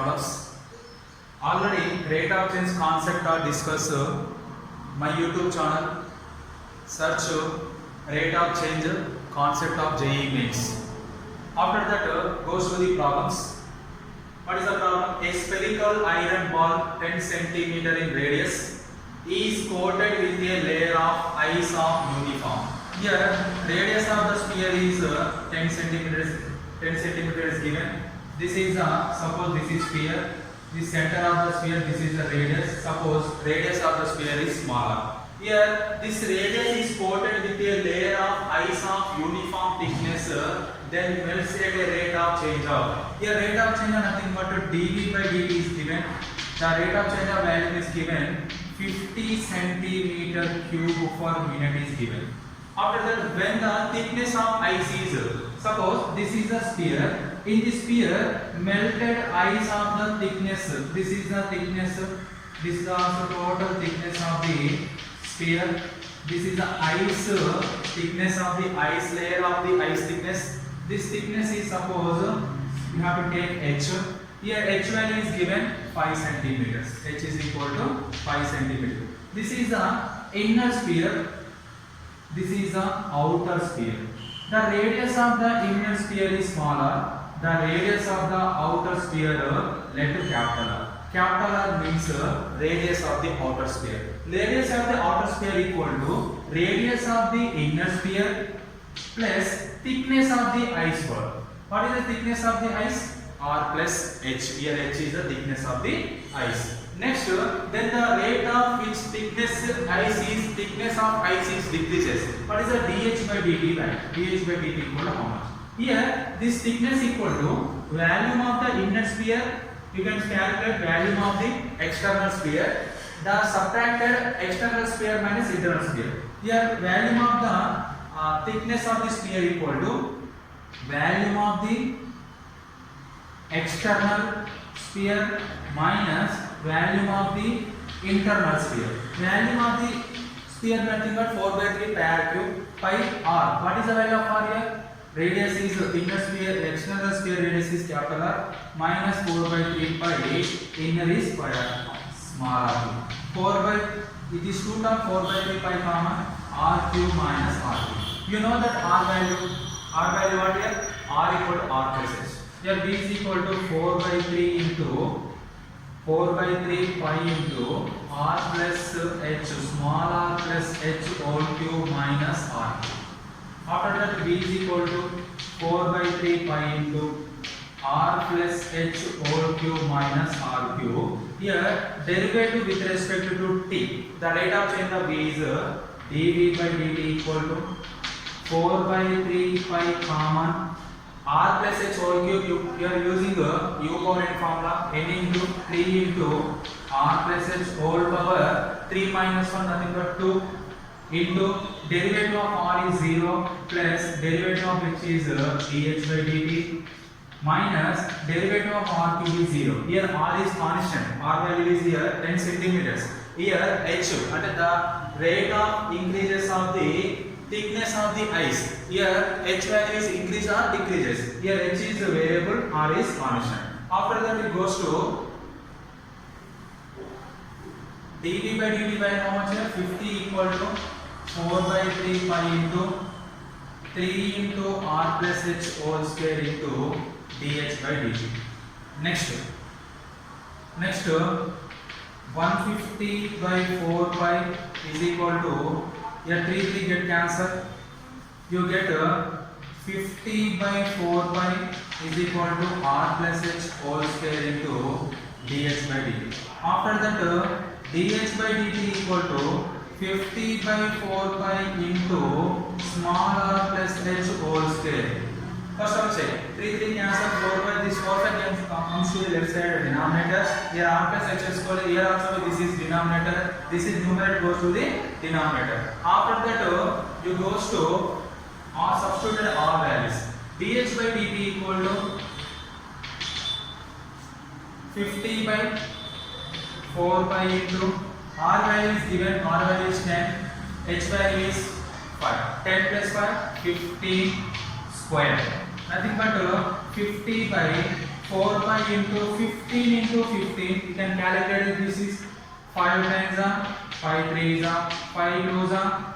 problems. Already rate of change concept are discussed my YouTube channel. Search rate of change concept of JEE Mains. After that goes to the problems. What is the problem? A spherical iron ball 10 cm in radius is coated with a layer of ice of uniform. Here radius of the sphere is 10 centimeters. 10 centimeters given. This is suppose this is sphere. The center of the sphere, this is the radius. Suppose radius of the sphere is smaller. Here this radius is coated with a layer of ice of uniform thickness. Then melts at a rate of change of. Here rate of change of nothing but dV by dt is given. The rate of change of value is given 50 centimeter cube per minute is given. After that, when the thickness of ice is, suppose this is a sphere. In this sphere, melted ice of the thickness. This is the thickness. This is also total thickness of the sphere. This is the ice thickness of the ice layer of the ice thickness. This thickness is suppose you have to take h. Here h value is given 5 centimeters. H is equal to 5 centimeters. This is the inner sphere. This is the outer sphere. The radius of the inner sphere is smaller. The radius of the outer sphere, let capital R. Capital R means radius of the outer sphere. Radius of the outer sphere equal to radius of the inner sphere plus thickness of the ice ball. What is the thickness of the ice? R plus h. Here h is the thickness of the ice. Next, then the rate of which thickness of ice is decreases. What is the dH by dt value? dH by dt equal to how much? Here this thickness equal to volume of the inner sphere. You can calculate volume of the external sphere. The subtracted external sphere minus internal sphere. Here volume of the thickness of the sphere equal to volume of the external sphere minus volume of the internal sphere. Volume of the sphere nothing but 4 by 3 pi r cube pi r. What is the value of r here? Radius is inner sphere, external sphere radius is capital R minus 4 by 3 pi inner is pi r small r. 4 by it is 2 term 4 by 3 pi common r cube minus r cube. You know that r value what here? R equal to r plus h. Here b is equal to 4 by 3 into 4 by 3 pi into r plus h small r plus h whole cube minus r cube. After that b is equal to 4 by 3 pi into r plus h whole cube minus r cube. Here derivative with respect to t. The rate of change of b is dv by dt equal to 4 by 3 pi common r plus h whole cube. You are using u power n formula. N into 3 into r plus h whole power 3 minus 1 nothing but 2 into derivative of r is 0 plus derivative of which is dh by dt minus derivative of r cube is 0. Here r is constant. R value is here 10 centimeters. Here h and the rate of increases of the thickness of the ice. Here h value is increase or decreases. Here h is the variable, r is constant. After that it goes to dv by dt by how much here? 50 equal to 4 by 3 pi into 3 into r plus h whole square into dh by dt. Next 150 by 4 pi is equal to, here 3 get cancelled. You get 50 by 4 pi is equal to r plus h whole square into dh by dt. After that dh by dt equal to 50 by 4 pi into small r plus h whole square. First of all, check 3 cancel 4 by this 4 pi comes to the left side denominator. Here r plus h square. Here also this is denominator. This is numerator goes to the denominator. After that you goes to r substituted r values. dh by dt equal to 50 by 4 pi into r value is given, r value is 10, h value is 5. 10 plus 5, 15 square. Nothing but 50 by 4 pi into 15 into 15. You can calculate it. This is 5 times 5 3s 5 2s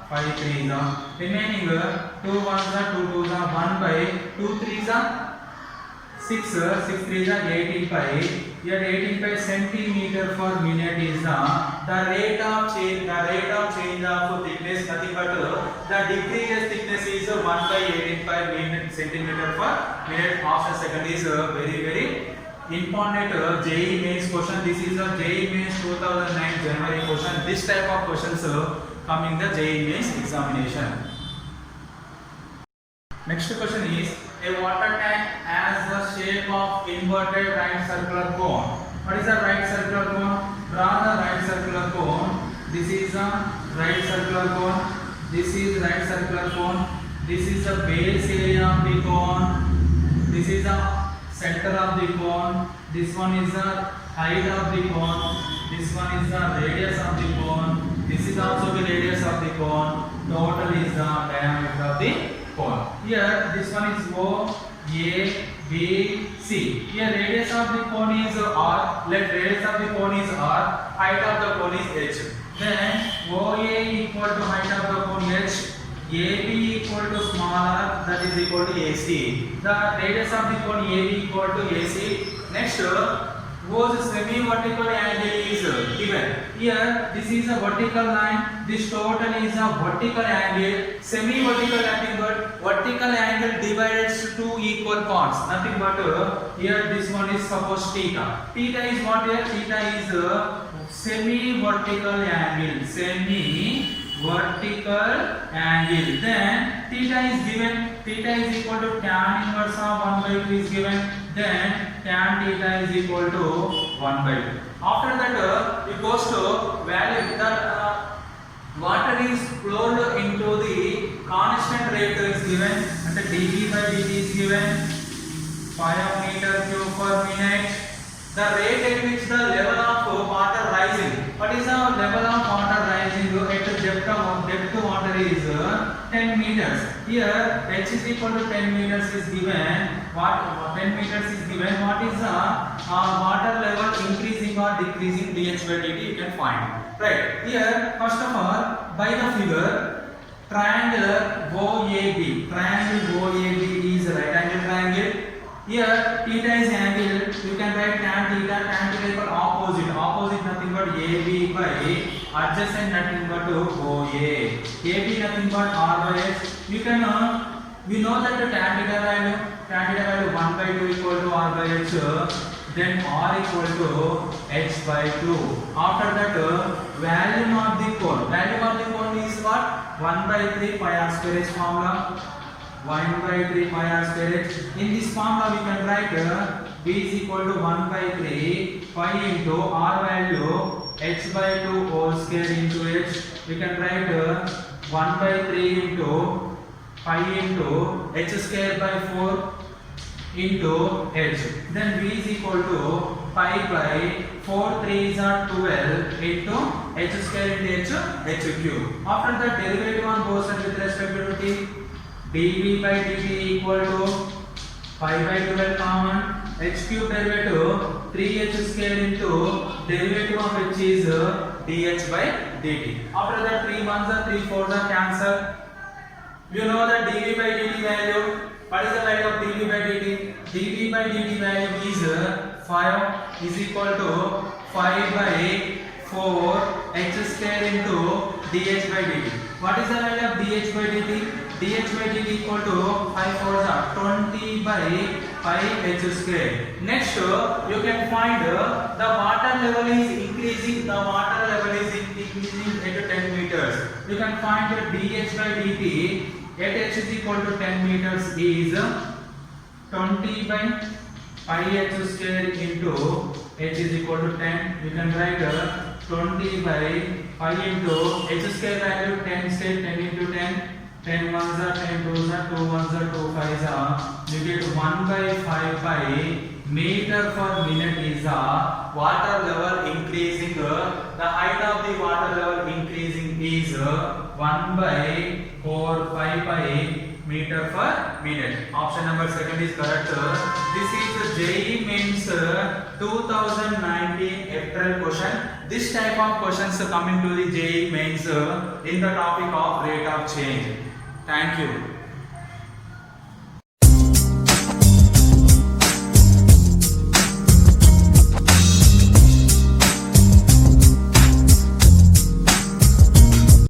5 3s. Remaining 2 1s 2 2s 1 by 2 3s 6 6 3s 18 pi. Here 18 pi centimeter per minute is the rate of change of thickness, nothing but the decrease thickness is 1 by 18 pi minute centimeter per minute. Half a second is very important JEE mains question. This is a JEE mains 2009 January question. This type of questions come in the JEE mains examination. Next question is, a water tank has the shape of inverted right circular cone. What is a right circular cone? Draw the right circular cone. This is a right circular cone. This is right circular cone. This is the base area of the cone. This is the center of the cone. This one is the height of the cone. This one is the radius of the cone. This is also the radius of the cone. Total is the diameter of the cone. Here this one is O, A, B, C. Here radius of the cone is R. Let radius of the cone is R. Height of the cone is H. Then OA equal to height of the cone H. AB equal to small r, that is equal to AC. The radius of the cone AB equal to AC. Next, whose semi-vertical angle is given. Here, this is a vertical line. This total is a vertical angle. Semi-vertical nothing but vertical angle divided to two equal parts. Nothing but here this one is suppose theta. Theta is what here? Theta is semi-vertical angle. Semi-vertical angle. Then theta is given. Theta is equal to tan inverse of 1 by 2 is given. Then tan theta is equal to 1 by 2. After that, it goes to value that water is flowed into the constant rate is given, and the dV by dt is given 5 meter cube per minute. The rate at which the level of water rising. What is the level of water rising? At the depth of water is 10 meters. Here h is equal to 10 meters is given. What 10 meters is given? What is the water level increasing or decreasing dh by dt? You can find. Right. Here first of all, by the figure, triangle OAB. Triangle OAB is a right angle triangle. Here theta is angle. You can write tan theta. Tan theta equal opposite. Opposite nothing but AB by adjacent nothing but OA. AB nothing but R by H. You can we know that the tan theta value 1 by 2 equal to R by H. Then R equal to H by 2. After that, volume of the cone. Volume of the cone is what? 1 by 3 pi r square H formula. 1 by 3 pi r square H. In this formula, we can write B is equal to 1 by 3 pi into R value H by 2 whole square into H. We can write 1 by 3 into pi into H square by 4 into H. Then V is equal to pi by 4 3s are 12 into H square into H cube. After that, derivative on both sides with respect to t. dV by dt equal to pi by 12 common. H cube derivative 3h square into derivative of h is dh by dt. After that, 3 1s are 3 4s are cancel. You know that dV by dt value. What is the value of dV by dt? dV by dt value is 5 is equal to 5 by 4 h square into dh by dt. What is the value of dh by dt? dh by dt equal to 5 4s are 20 by pi h square. Next, you can find the water level is increasing. The water level is increasing at 10 meters. You can find the dh by dt at h is equal to 10 meters is 20 by pi h square into h is equal to 10. You can write 20 by pi into h square value 10 square 10 into 10. 10 1s are 10 2s are 2 1s are 2 5s are. You get 1 by 5 pi meter per minute is the water level increasing. The height of the water level increasing is 1 by 455 meter per minute. Option number second is correct. This is JEE Mains 2019 April question. This type of questions coming to the JEE Mains in the topic of rate of change. Thank you.